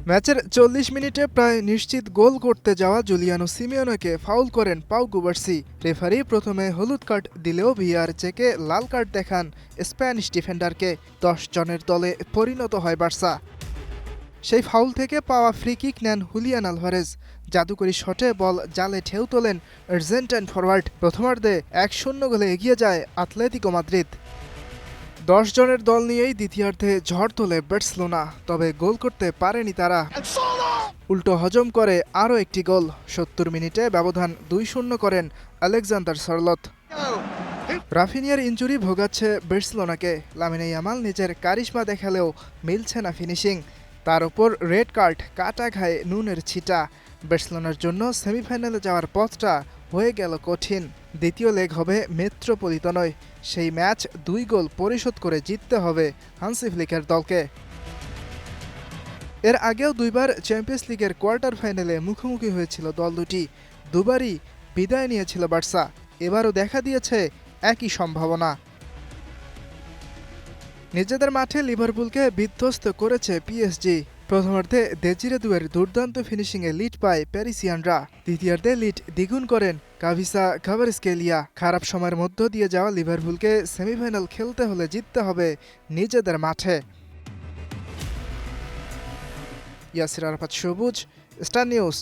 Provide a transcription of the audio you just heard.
ম্যাচের ৪০ মিনিটে প্রায় নিশ্চিত গোল করতে যাওয়া জুলিয়ানো সিমিওনেকে ফাউল করেন পাউ কুবার্সি। রেফারি প্রথমে হলুদ কার্ড দিলেও ভিআর চেকে লাল কার্ড দেখান স্প্যানিশ ডিফেন্ডারকে। ১০ জনের দলে পরিণত হয় বার্সা। সেই ফাউল থেকে পাওয়া ফ্রি কিক নেন হুলিয়ান আলভারেজ। জাদুকরী শটে বল জালে ঢেউ তোলেন আর্জেন্টাইন ফরওয়ার্ড। প্রথমার্ধে ১-০ গোলে এগিয়ে যায় আতলেতিকো মাদ্রিদ। ১০ জনের দল নিয়েই দ্বিতীয়ার্ধে ঝড় তোলে বার্সেলোনা, তবে গোল করতে পারেনি তারা। উল্টো হজম করে আরও একটি গোল। ৭০ মিনিটে ব্যবধান ২-০ করেন আলেকজান্ডার সরলত। রাফিনিয়ার ইনজুরি ভোগাচ্ছে বার্সেলোনাকে। লামিনে ইয়ামাল নিজের কারিশমা দেখালেও মিলছে না ফিনিশিং। তার ওপর রেড কার্ড, কাটা ঘায়ে নুনের ছিটা। বার্সেলোনার জন্য সেমিফাইনালে যাওয়ার পথটা হয়ে গেল কঠিন। দ্বিতীয় লেগ হবে মেট্রোপলিতনোয়। সেই ম্যাচ ২ গোল পরিশোধ করে জিততে হবে হান্সি ফ্লিকের দলকে। এর আগেও দুইবার চ্যাম্পিয়ন্স লিগের কোয়ার্টার ফাইনালে মুখোমুখি হয়েছিল দল দুটি। দুবারই বিদায় নিয়েছিল বার্সা। এবারও দেখা দিয়েছে একই সম্ভাবনা। নিজেদের মাঠে লিভারপুলকে বিধ্বস্ত করেছে পিএসজি। প্রথমার্ধে দেজিরে দুয়ের দুর্দান্ত ফিনিশিংয়ে লিড পায় প্যারিসিয়ানরা। দ্বিতীয়ার্ধে লিড দ্বিগুণ করেন কাভিসা খাভারস্কেলিয়া। খারাপ সময়ের মধ্য দিয়ে যাওয়া লিভারপুলকে সেমিফাইনাল খেলতে হলে জিততে হবে নিজেদের মাঠে। ইয়াসির আরাফাত সবুজ, স্টার নিউজ।